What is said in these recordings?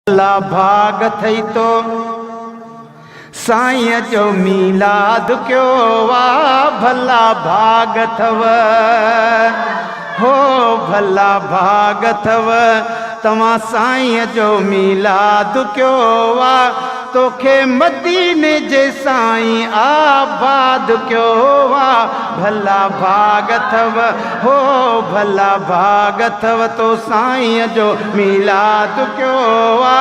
भला भाग थई तो साईं जो मीलाद क्यों वा भला भाग थव हो भला भाग थव तव्हां साईं जो मीलाद क्यों वा तोखे मदीने जे साईं आबाद क्यों वा भला भाग थव हो भला भाग थव तो साईं जो मीलाद क्यों वा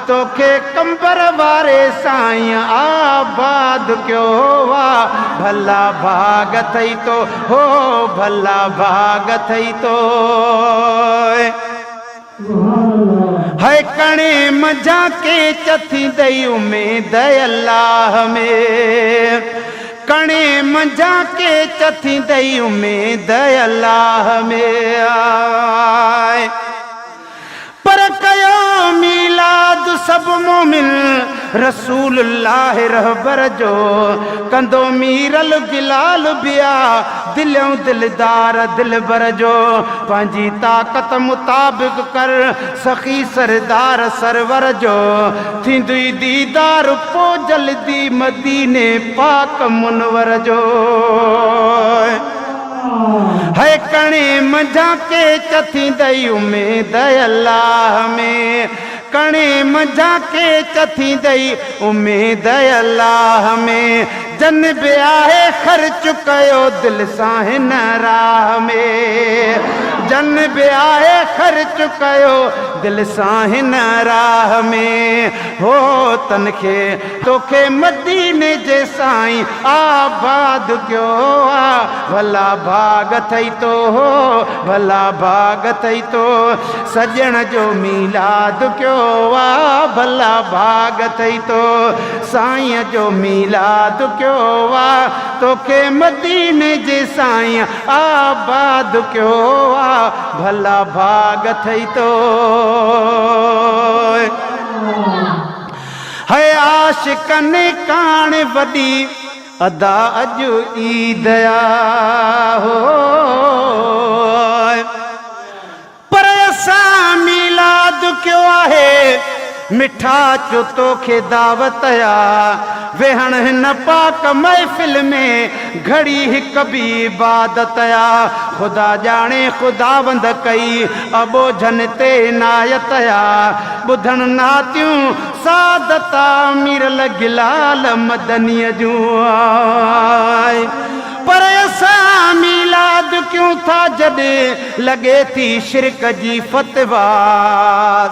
तोखे कंबर वारे साईं आबाद क्यों वा भला भाग थई तो हो भला भाग थई तो है कणे मजा के चथी दई उम्मीद अल्लाह में कणे मजा के चथी दई उम्मीद अल्लाह में आए पर कयो मीलाद सब मोमिन रसूलुल्लाह रहबर जो कंदो मीरल गिलाल बिया दिलों दिलदार दिलबर जो पंहिंजी ताकत मुताबिक कर सखी सरदार सरवर जो थींदी दीदार पो जल्दी मदीने पाक मुनवर जो है कणे मजा के चथी दई उम्मीद अल्लाह में कणे मजा के चथी दई उम्मीद अल्लाह में जन बि आहे ख़र्च कयो दिल सां हिन राह में जन बि आहे ख़र्च कयो दिल सां हिन राह में हो तन खे तोखे मदीने जे साईं आबाद कयो आ भला भाग थई तो हो भला भाग थई तो सजण जो मीलाद कयो आ भला भाग थई तो साईं जो मीलाद कयो वा तोखे मदीने जे साईं आबाद कयो आ भला भाग थई तो है आशिकन कान वॾी अदा अॼु ईद हो पर असां मीलाद कयो आहे मिठा चो तोखे दावत आ वेहण हिन पाक महफ़िल में घड़ी हिक बि इबादत आ खुदा जाने खुदावंद कई अबोझन ते नायत आ ॿुधण नातियूं सादता मीरल गिलाल मदनीअ जूं आए पर असां मीलाद क्यों था जॾहिं लॻे थी शिरक जी फतवा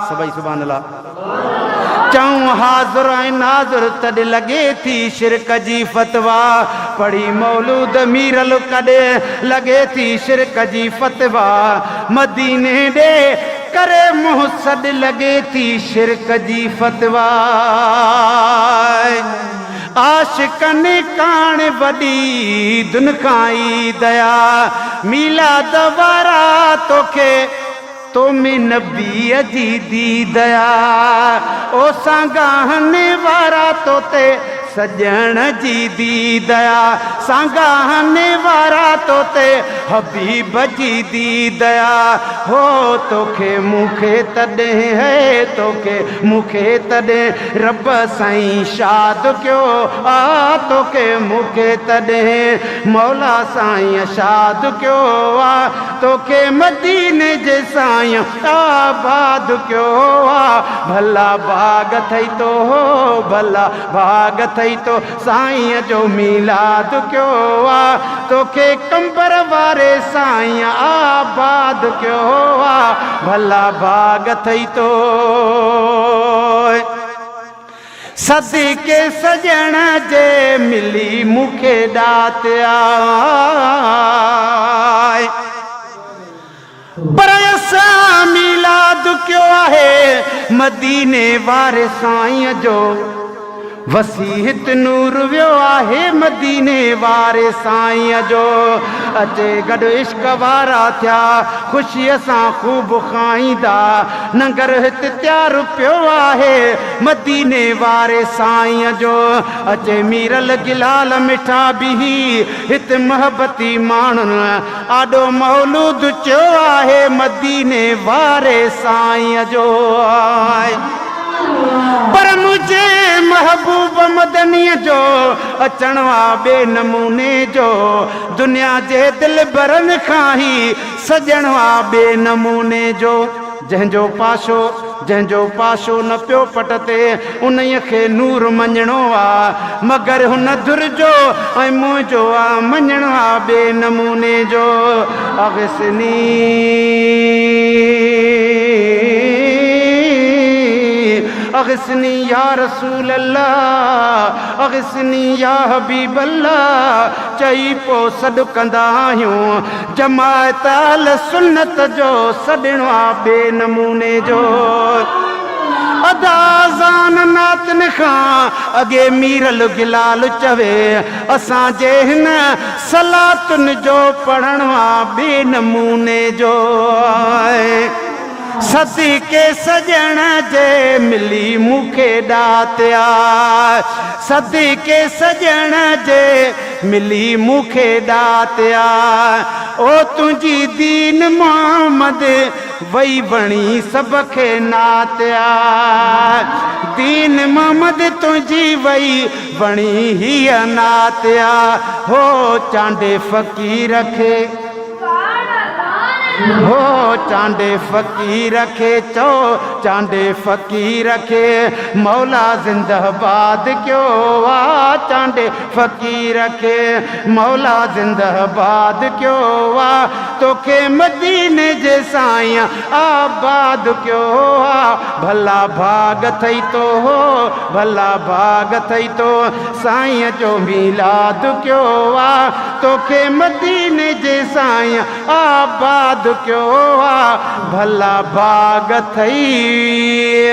सभई सुभान अल्लाह चऊं हाज़ुर ऐं नाज़ुर तॾहिं लॻे थी शिरक जी फतवा पढ़ी मौलूद मीरल कॾे लॻे थी शिरक जी फतवा मदीने ॾे करे मुंहुं सॾ लॻे थी शिरक जी फतवा आशिकन कान वॾी दुन खां ई दया मीलाद वारा तोखे तो में नबी जी दी दया ओ सांगाहने वारा तोते सजण जी दी दया सांगाहने वारा तोते हबीब जी दी दया हो तोखे मूंखे तॾहिं है तोखे मूंखे तॾहिं रब साईं शाद कयो आ तोखे मूंखे तॾहिं मौला साईं शाद कयो आ तोखे मदीने जे साईं आबाद कयो आ भला भाग थई तो हो भला भाग थई तो साईं जो मीलाद कयो आ तोखे कंबर वारे साईं आबाद कयो आ भला भाग थई तो सदके सजण जे मिली मूंखे ॾात आए पर असां मीलाद कयो आहे मदीने वारे साईं जो वसीहत नूर वियो आहे मदीने वारे साईं जो अचे गॾु इश्क वारा थिया ख़ुशीअ सां ख़ूब खाईंदा नंगर हिते तयारु पियो आहे मदीने वारे साईं जो अचे मीरल गिलाल मिठा बि हिते महबती माण्हुनि आॾो मौलूद चयो आहे मदीने वारे साईं जो मदनीअ जो अचण आ ॿे नमूने जो दुनिया जे दिल भरनि खां ई सजण आ ॿे नमूने जो जंहिंजो पाशो न पियो पटते उन्हीअ खे नूर मञणो आ मगर हुन धुर जो ऐं मुंहिंजो आ मञणो आ ॿे नमूने जो अग़िस्नी या रसूल अल्लाह अग़िस्नी या हबीब अल्लाह चई पो सॾु कंदा आहियूं जमायत अहल सुन्नत जो सॾणो आ ॿे नमूने जो अदाज़ान नातन खां अॻे मीरल गिलाल चवे असांजे हिन सलातुनि जो पढ़णो आ ॿे नमूने जो सदी के सजण जे मिली मूंखे ॾातिया सदी के सजण जे मिली मूंखे ॾातिया ओ तुंहिंजी दीन मोहम्मद वई वणी सभ खे नातिया दीन मोहम्मद तुंहिंजी वई वणी हीअ नातिया हो चांडे फ़क़ीर खे हो चांडे फ़क़ीर खे चओ चांडे फ़क़ीर खे मौला ज़िंदाबाद कयो आ चांडे फ़क़ीर खे मौला ज़िंदाबाद कयो आ तोखे मदीने जे साईं आबाद कयो आ भला भाग थई तो हो भला भाग थई तो साईं जो मिलाद कयो आ तोखे मदीने जे साईं आबाद क्यों आ भला भाग थई